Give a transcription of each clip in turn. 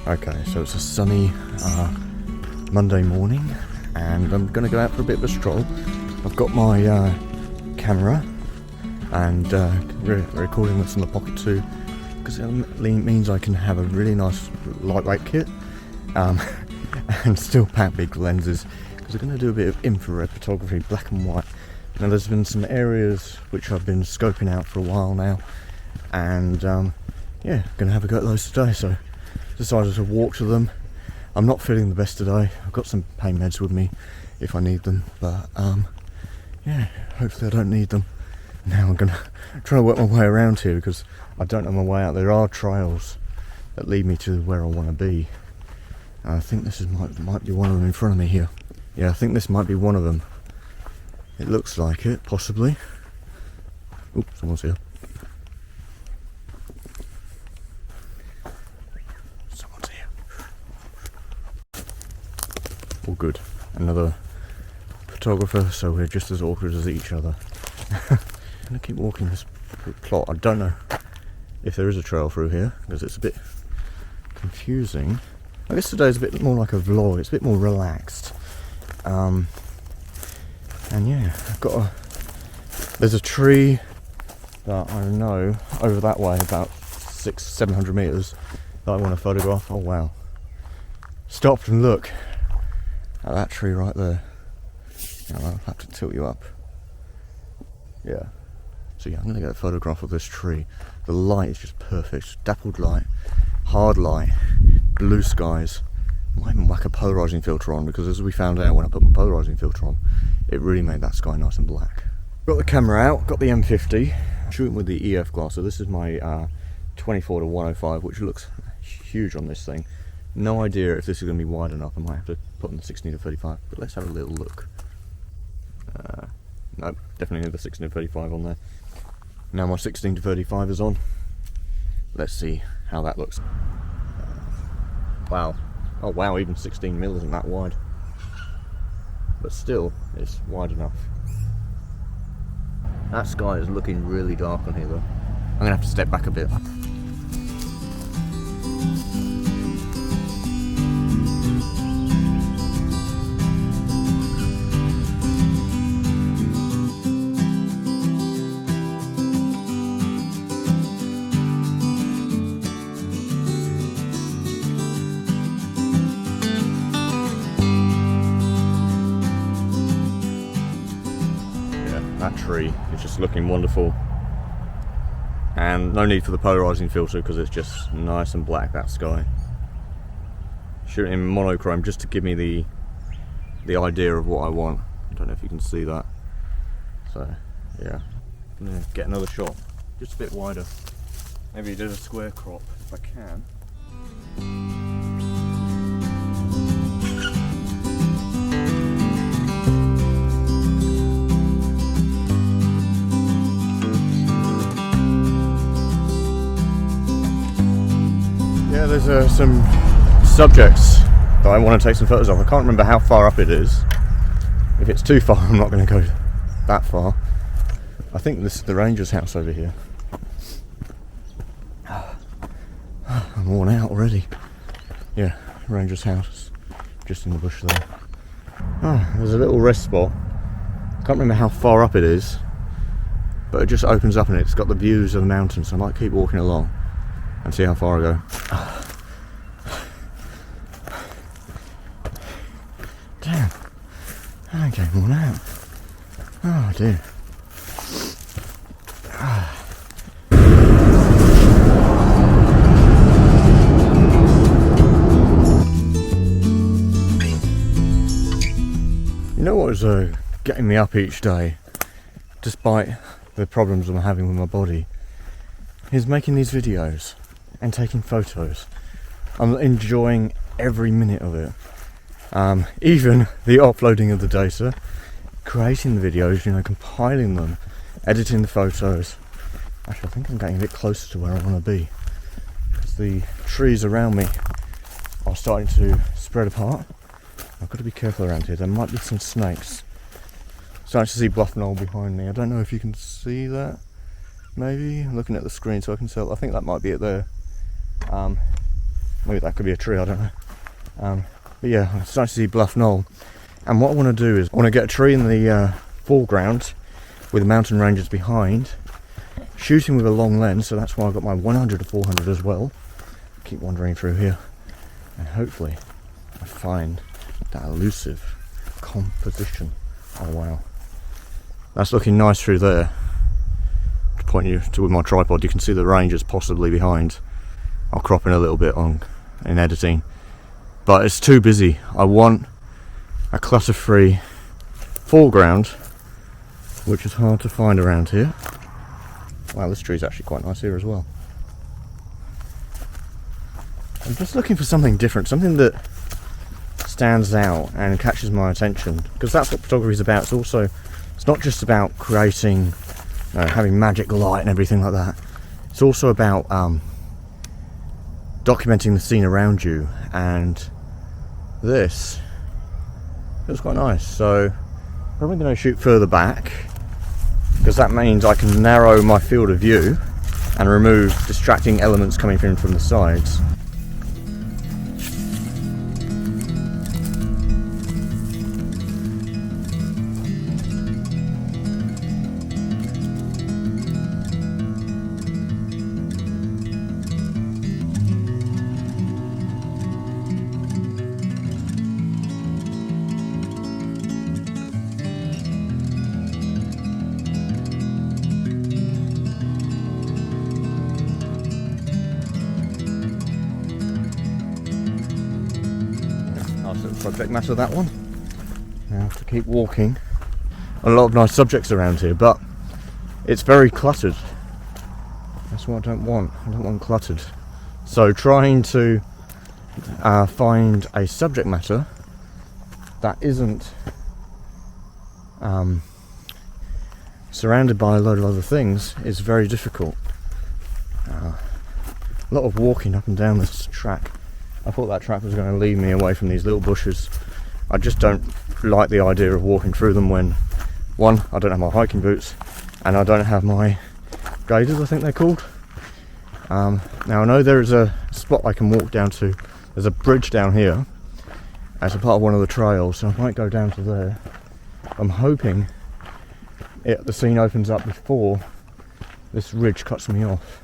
Okay, so it's a sunny Monday morning and I'm going to go out for a bit of a stroll. I've got my camera and recording this in the pocket too, because it means I can have a really nice lightweight kit and still pack big lenses, because I'm going to do a bit of infrared photography, black and white. Now there's been some areas which I've been scoping out for a while now, and yeah, going to have a go at those today, so decided to walk to them. I'm not feeling the best today. I've got some pain meds with me if I need them, but yeah, hopefully I don't need them. Now I'm going to try to work my way around here because I don't know my way out. There are trails that lead me to where I want to be. I think this might be one of them in front of me here. Yeah, I think this might be one of them. It looks like it, possibly. Oops, someone's here. Someone's here. All good. Another photographer, so we're just as awkward as each other. I'm gonna keep walking this plot. I don't know if there is a trail through here because it's a bit confusing. I guess today's a bit more like a vlog. It's a bit more relaxed. And yeah, there's a tree that I know over that way, about 600-700 meters, that I want to photograph. Oh wow. Stop and look at that tree right there. Now I'll have to tilt you up. Yeah. So yeah, I'm going to get a photograph of this tree. The light is just perfect. Dappled light, hard light, blue skies. I might even whack a polarizing filter on, because as we found out when I put my polarizing filter on, it really made that sky nice and black. Got the camera out, got the M50, shooting with the EF glass. So this is my 24 to 105, which looks huge on this thing. No idea if this is going to be wide enough. I might have to put on the 16 to 35, but let's have a little look. Nope, definitely need the 16 to 35 on there. Now my 16 to 35 is on. Let's see how that looks. Wow. Oh wow, even 16mm isn't that wide. But still, it's wide enough. That sky is looking really dark on here though. I'm gonna have to step back a bit. That tree is just looking wonderful, and no need for the polarizing filter because it's just nice and black, that sky. Shooting in monochrome just to give me the idea of what I want. I don't know if you can see that. So yeah, I'm gonna get another shot just a bit wider. Maybe do a square crop if I can. Yeah, there's some subjects that I want to take some photos of. I can't remember how far up it is. If it's too far, I'm not going to go that far. I think this is the ranger's house over here. I'm worn out already. Yeah, ranger's house, just in the bush there. Oh, there's a little rest spot. I can't remember how far up it is, but it just opens up and it's got the views of the mountains, so I might keep walking along and see how far I go. Damn, I'm getting worn out. Oh dear. You know what is getting me up each day, despite the problems I'm having with my body, is making these videos and taking photos. I'm enjoying every minute of it. Even the uploading of the data, creating the videos, you know, compiling them, editing the photos. Actually, I think I'm getting a bit closer to where I want to be, because the trees around me are starting to spread apart. I've got to be careful around here. There might be some snakes. Starting to see bluff knoll behind me. I don't know if you can see that. Maybe I'm looking at the screen so I can tell. I think that might be it there. Maybe that could be a tree, I don't know. But yeah, I'm starting to see Bluff Knoll. And what I want to do is I want to get a tree in the foreground with the mountain ranges behind, shooting with a long lens, so that's why I've got my 100 to 400 as well. Keep wandering through here, and hopefully I find that elusive composition. Oh wow, that's looking nice through there. To point you to with my tripod, you can see the ranges possibly behind. I'll crop in a little bit in editing, but it's too busy. I want a clutter-free foreground, which is hard to find around here. Wow, this tree's actually quite nice here as well. I'm just looking for something different, something that stands out and catches my attention, because that's what photography is about. It's not just about creating, having magic light and everything like that. It's also about documenting the scene around you, and this feels quite nice. So probably going to shoot further back, because that means I can narrow my field of view and remove distracting elements coming in from the sides. Subject matter, that one. Now I have to keep walking. A lot of nice subjects around here, but it's very cluttered. That's what I don't want. I don't want cluttered. So trying to find a subject matter that isn't surrounded by a load of other things is very difficult. A lot of walking up and down this track. I thought that track was going to lead me away from these little bushes. I just don't like the idea of walking through them when, one, I don't have my hiking boots, and I don't have my gaiters, I think they're called. Now I know there is a spot I can walk down to. There's a bridge down here as a part of one of the trails, so I might go down to there. I'm hoping the scene opens up before this ridge cuts me off.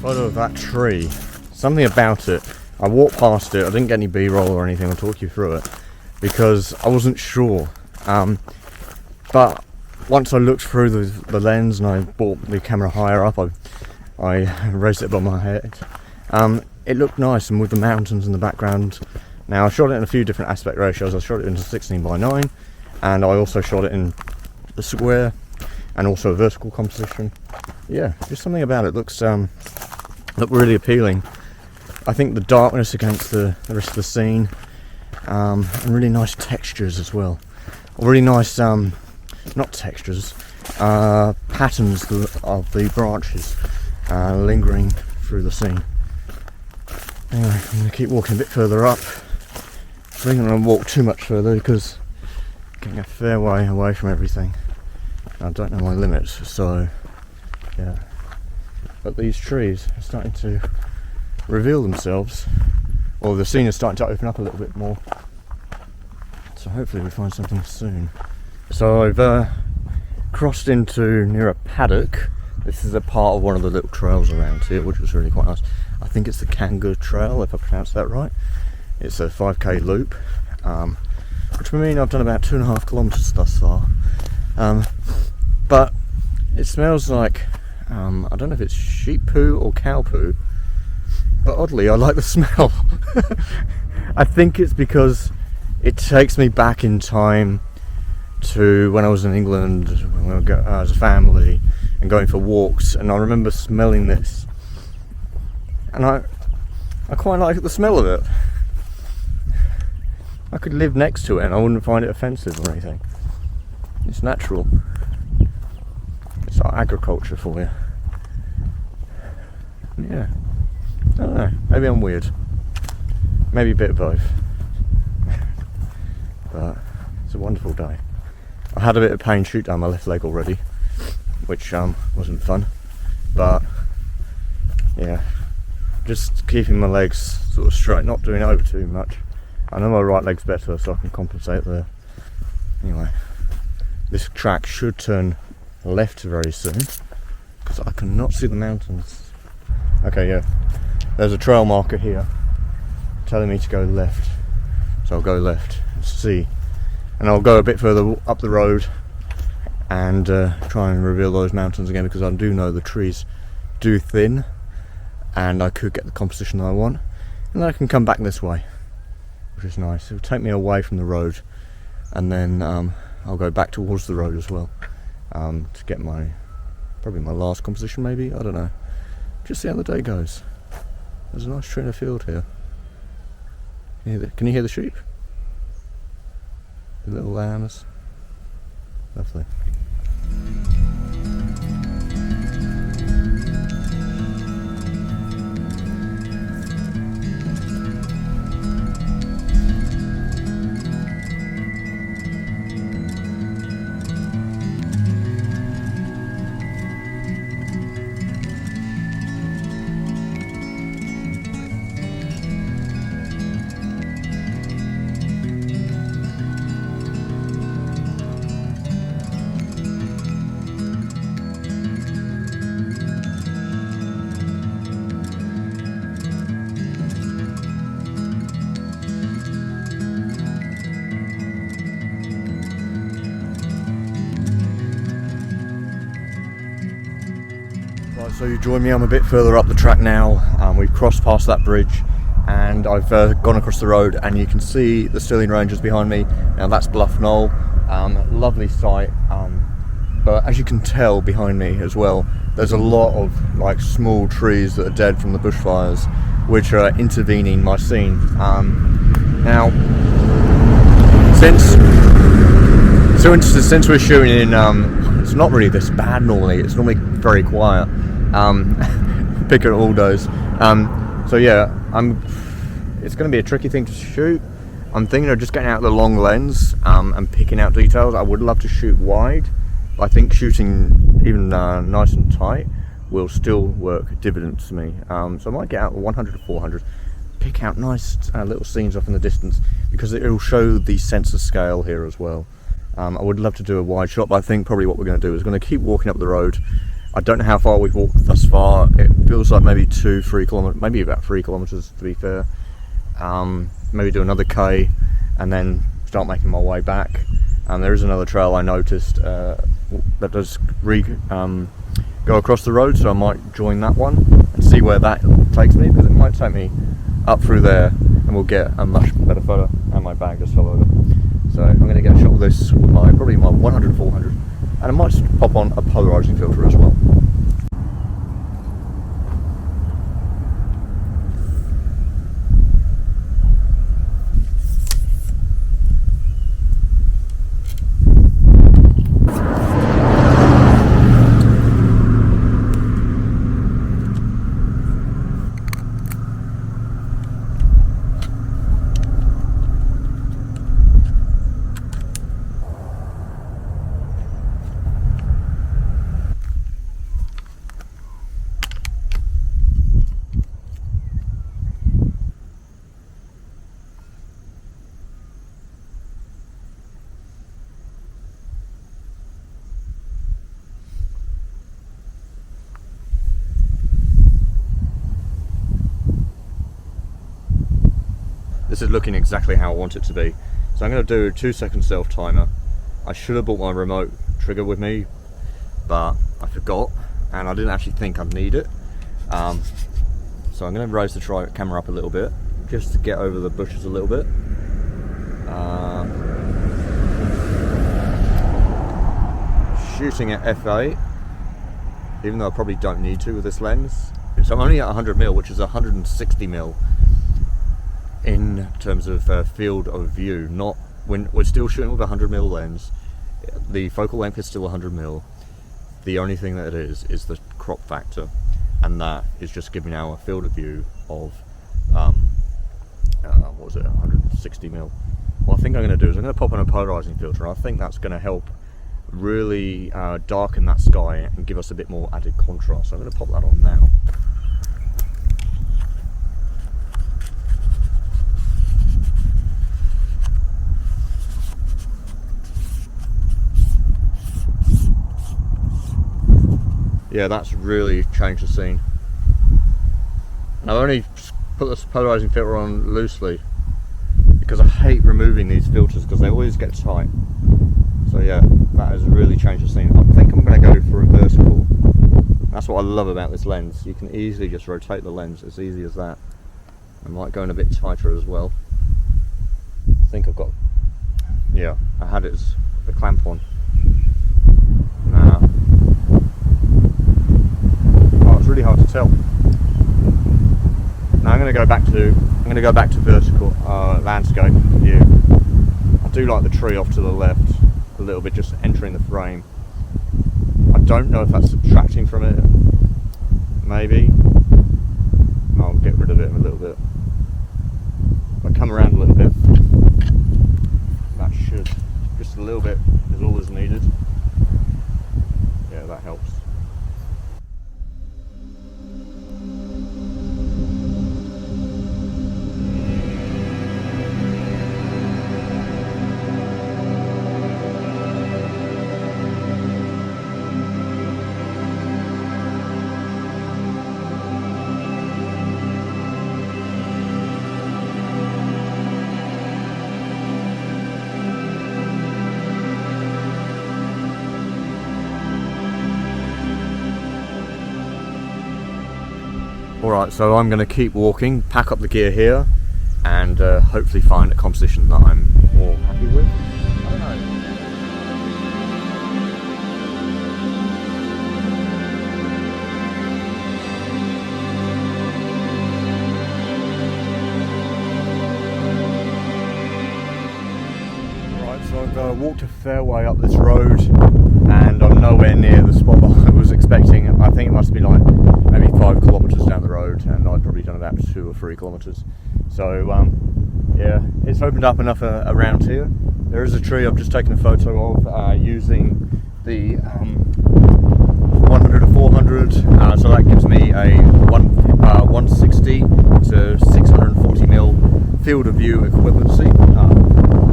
Photo of that tree. Something about it. I walked past it. I didn't get any B-roll or anything. I'll talk you through it because I wasn't sure. But once I looked through the lens and I brought the camera higher up, I raised it above my head. It looked nice, and with the mountains in the background. Now I shot it in a few different aspect ratios. I shot it into 16:9, and I also shot it in the square and also a vertical composition. Yeah, just something about it looks look really appealing. I think the darkness against the rest of the scene, and really nice textures as well. Really nice, not textures, patterns of the branches lingering through the scene. Anyway, I'm going to keep walking a bit further up. I think I'm going to walk too much further because I'm getting a fair way away from everything. I don't know my limits, so yeah. But these trees are starting to reveal themselves, or the scene is starting to open up a little bit more. So hopefully we find something soon. So I've crossed into near a paddock. This is a part of one of the little trails around here, which was really quite nice. I think it's the Kangaroo Trail, if I pronounce that right. It's a 5k loop, which would mean I've done about 2.5 kilometres thus far. But it smells like, I don't know if it's sheep poo or cow poo, but oddly I like the smell. I think it's because it takes me back in time to when I was in England, when I go as a family and going for walks, and I remember smelling this, and I quite like the smell of it. I could live next to it and I wouldn't find it offensive or anything. It's natural. It's like agriculture for you. Yeah. I don't know. Maybe I'm weird. Maybe a bit of both. But it's a wonderful day. I had a bit of pain shoot down my left leg already, which wasn't fun. But yeah, just keeping my legs sort of straight, not doing over too much. I know my right leg's better, so I can compensate there. Anyway, this track should turn left very soon because I cannot see the mountains. Okay, yeah, there's a trail marker here telling me to go left, so I'll go left and see, and I'll go a bit further up the road and try and reveal those mountains again, because I do know the trees do thin and I could get the composition that I want, and then I can come back this way, which is nice. It'll take me away from the road, and then I'll go back towards the road as well, to get probably my last composition maybe, I don't know. Just see how the day goes. There's a nice tree in the field here. Can you hear the sheep? The little lambs. Lovely. So you join me, I'm a bit further up the track now. We've crossed past that bridge and I've gone across the road, and you can see the Stirling Ranges behind me. Now that's Bluff Knoll, lovely sight, but as you can tell behind me as well, there's a lot of like small trees that are dead from the bushfires, which are intervening my scene. Now, since we're shooting in, it's not really this bad normally, it's normally very quiet. Picking all those. So yeah, it's going to be a tricky thing to shoot. I'm thinking of just getting out the long lens and picking out details. I would love to shoot wide, but I think shooting even nice and tight will still work dividends to me. So I might get out 100 to 400, pick out nice little scenes off in the distance, because it will show the sense of scale here as well. I would love to do a wide shot, but I think probably what we're going to do is going to keep walking up the road. I don't know how far we've walked thus far. It feels like maybe 2-3 kilometers, maybe about 3 kilometers to be fair. Maybe do another K and then start making my way back. There is another trail I noticed that does go across the road, so I might join that one and see where that takes me, because it might take me up through there and we'll get a much better photo. And my bag just fell over. So I'm going to get a shot of this with probably my 100-400, and I might just pop on a polarizing filter as well. This is looking exactly how I want it to be. So I'm going to do a 2-second self timer. I should have brought my remote trigger with me, but I forgot, and I didn't actually think I'd need it. So I'm going to raise the camera up a little bit, just to get over the bushes a little bit. Shooting at f8, even though I probably don't need to with this lens. So I'm only at 100mm, which is 160mm. in terms of field of view. Not when we're still shooting with a 100mm lens. The focal length is still 100mm. The only thing that it is the crop factor, and that is just giving our field of view of what was it, 160mm. What I think I'm going to do is I'm going to pop on a polarizing filter, and I think that's going to help really darken that sky and give us a bit more added contrast. So I'm going to pop that on now. Yeah, that's really changed the scene. And I've only put this polarizing filter on loosely because I hate removing these filters because they always get tight. So yeah, that has really changed the scene. I think I'm going to go for a vertical. That's what I love about this lens. You can easily just rotate the lens, as easy as that. I might go in a bit tighter as well. I think I've got, yeah, I had it as the clamp on. Now, oh, it's really hard to tell. Now I'm going to go back to vertical landscape view. I do like the tree off to the left a little bit, just entering the frame. I don't know if that's subtracting from it. Maybe. I'll get rid of it in a little bit. If I come around a little bit, that should, just a little bit is all that's needed. Yeah, that helps. Alright, so I'm going to keep walking, pack up the gear here, and hopefully find a composition that I'm more happy with. I don't know. Right, so I've walked a fair way up this road, and I'm nowhere near the spot that I was expecting. I think it must be like maybe 5 kilometres down the road, and I'd probably done about 2 or 3 kilometres. So yeah, it's opened up enough around here. There is a tree I've just taken a photo of using the 100 to 400, so that gives me a 160 to 640mm field of view equivalency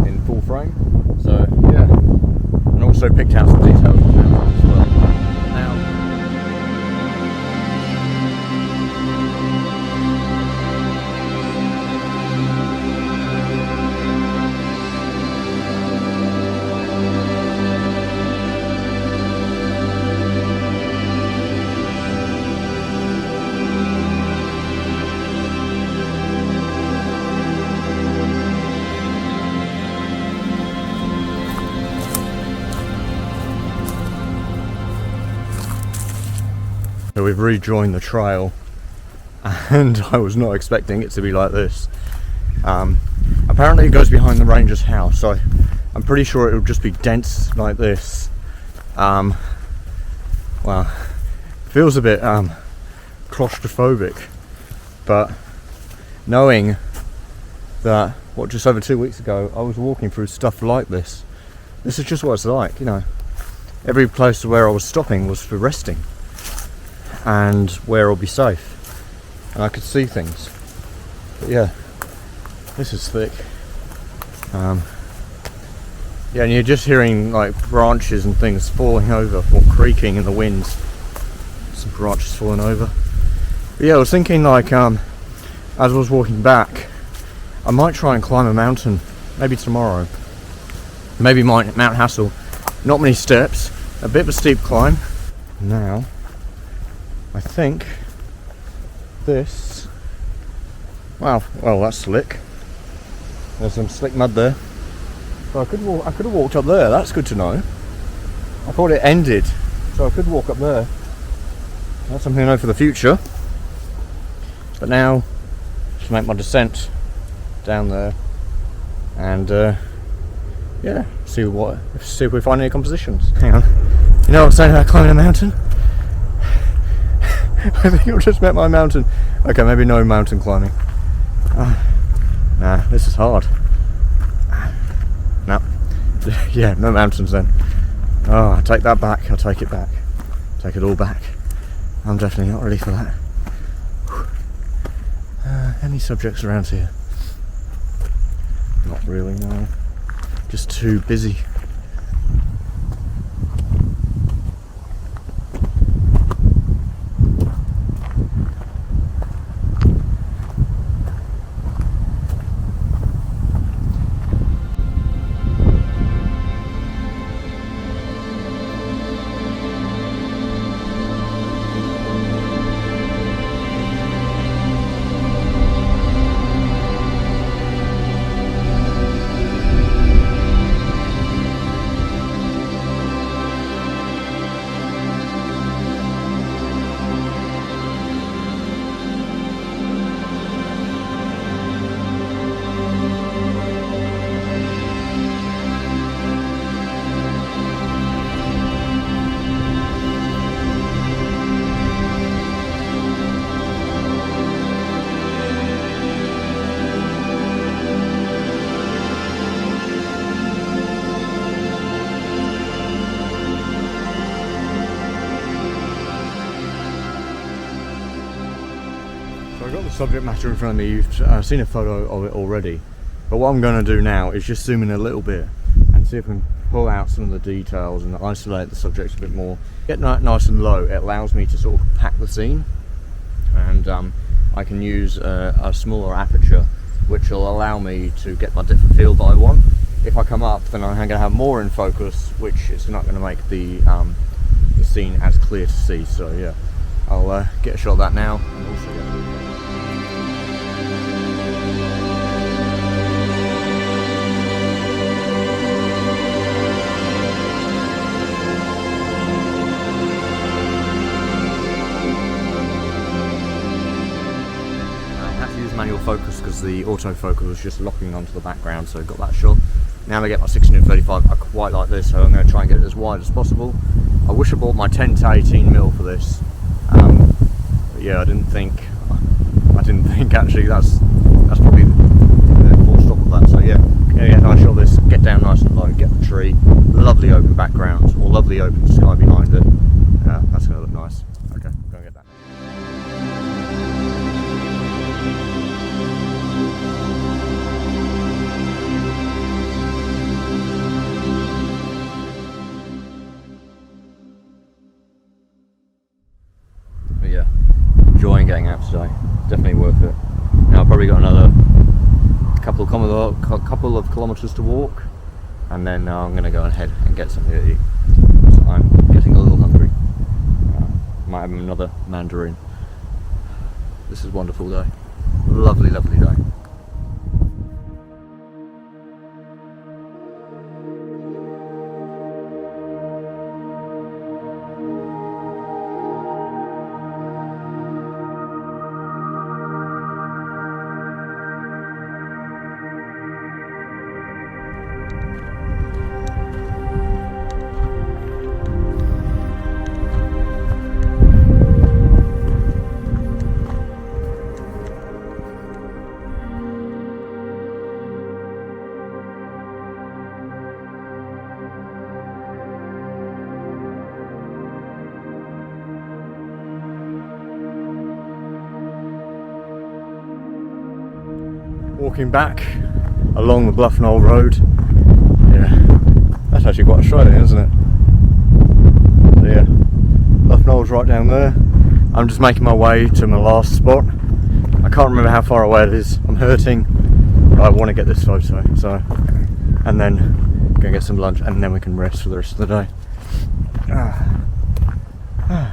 in full frame. So yeah, and also picked out some details as well. Now, so we've rejoined the trail, and I was not expecting it to be like this. Apparently it goes behind the ranger's house, so I'm pretty sure it will just be dense like this. Well, it feels a bit claustrophobic, but knowing that, what, just over 2 weeks ago I was walking through stuff like this, this is just what it's like, you know. Every place where I was stopping was for resting, and where I'll be safe, and I could see things. But yeah, this is thick. Yeah, and you're just hearing like branches and things falling over or creaking in the wind. Some branches falling over. But yeah, I was thinking like as I was walking back, I might try and climb a mountain, maybe tomorrow. Maybe Mount Hassel. Not many steps, a bit of a steep climb. Now, I think this, well, that's slick. There's some slick mud there. So I could have walked up there. That's good to know. I thought it ended, so I could walk up there. That's something to know for the future. But now, to make my descent down there, and yeah, see if we find any compositions. Hang on, you know what I'm saying about climbing a mountain? I think I've just met my mountain. Okay, maybe no mountain climbing. Nah, this is hard. No. Yeah, no mountains then. Oh, I take that back. I take it back. Take it all back. I'm definitely not ready for that. Any subjects around here? Not really, no. Just too busy. I've got the subject matter in front of me. You've seen a photo of it already, but what I'm going to do now is just zoom in a little bit and see if I can pull out some of the details and isolate the subject a bit more. Get nice and low, it allows me to sort of pack the scene, and I can use a smaller aperture, which will allow me to get my different field that I want. If I come up, then I'm going to have more in focus, which is not going to make the scene as clear to see. So yeah, I'll get a shot of that now, and also get manual focus because the autofocus was just locking onto the background, so I got that shot. Now I get my 16-35, I quite like this, so I'm going to try and get it as wide as possible. I wish I bought my 10 to 18mm for this, but yeah, I didn't think actually that's probably the full stop of that. So yeah, get a nice shot of this, get down nice and low, get the tree, lovely open background, or lovely open sky behind it. Yeah, that's going to look nice. Okay, I'm going to get that. But yeah, enjoying getting out today. Definitely worth it. Now I've probably got another couple of kilometres to walk, and then I'm going to go ahead and get something to eat. So I'm getting a little hungry. Might have another mandarin. This is a wonderful day. Lovely, lovely day. Walking back along the Bluff Knoll Road. Yeah, that's actually quite striking, isn't it? So yeah, Bluff Knoll's right down there. I'm just making my way to my last spot. I can't remember how far away it is. I'm hurting, but I want to get this photo. So, and then go get some lunch, and then we can rest for the rest of the day. I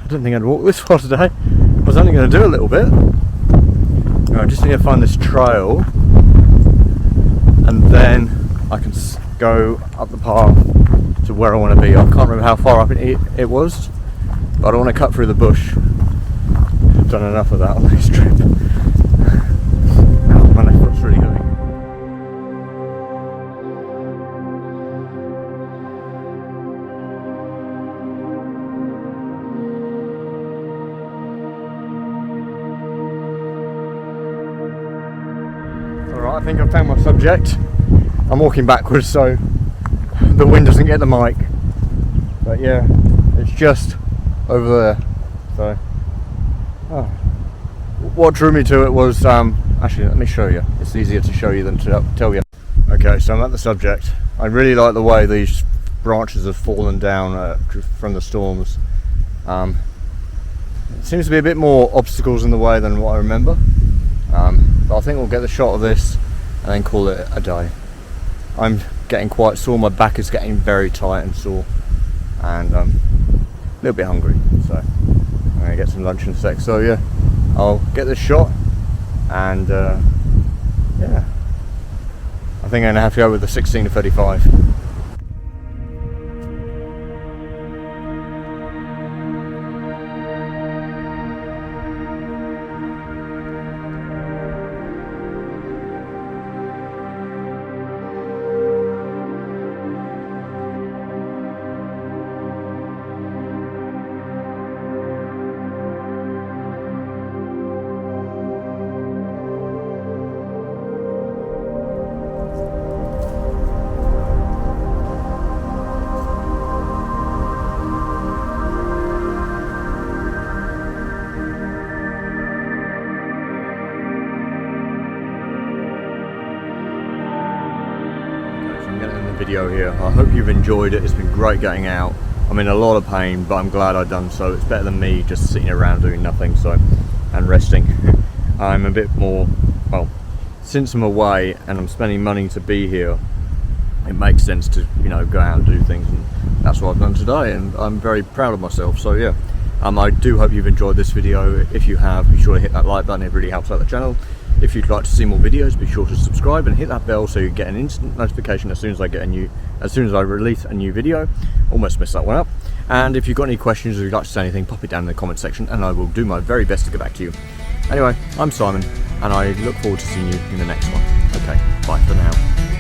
didn't think I'd walk this far today. I was only going to do a little bit. I just need to find this trail, and then I can go up the path to where I want to be. I can't remember how far up it was, but I don't want to cut through the bush. I've done enough of that on this trip. Oh, my Right, I think I've found my subject. I'm walking backwards so the wind doesn't get the mic. But yeah, it's just over there. So, what drew me to it was, actually let me show you. It's easier to show you than to tell you. Okay, so I'm at the subject. I really like the way these branches have fallen down from the storms. It seems to be a bit more obstacles in the way than what I remember. But I think we'll get the shot of this and then call it a day. I'm getting quite sore, my back is getting very tight and sore, and a little bit hungry, so I'm going to get some lunch in a sec. So yeah, I'll get this shot, and yeah, I think I'm going to have to go with the 16-35. Video here. I hope you've enjoyed it. It's been great getting out. I'm in a lot of pain, but I'm glad I've done so. It's better than me just sitting around doing nothing, so, and resting. I'm a bit more, well, since I'm away and I'm spending money to be here, it makes sense to, you know, go out and do things, and that's what I've done today, and I'm very proud of myself. So yeah, I do hope you've enjoyed this video. If you have, be sure to hit that like button. It really helps out the channel. If you'd like to see more videos, be sure to subscribe and hit that bell so you get an instant notification as soon as I release a new video. Almost messed that one up. And if you've got any questions or you'd like to say anything, pop it down in the comment section and I will do my very best to get back to you. Anyway, I'm Simon and I look forward to seeing you in the next one. Okay, bye for now.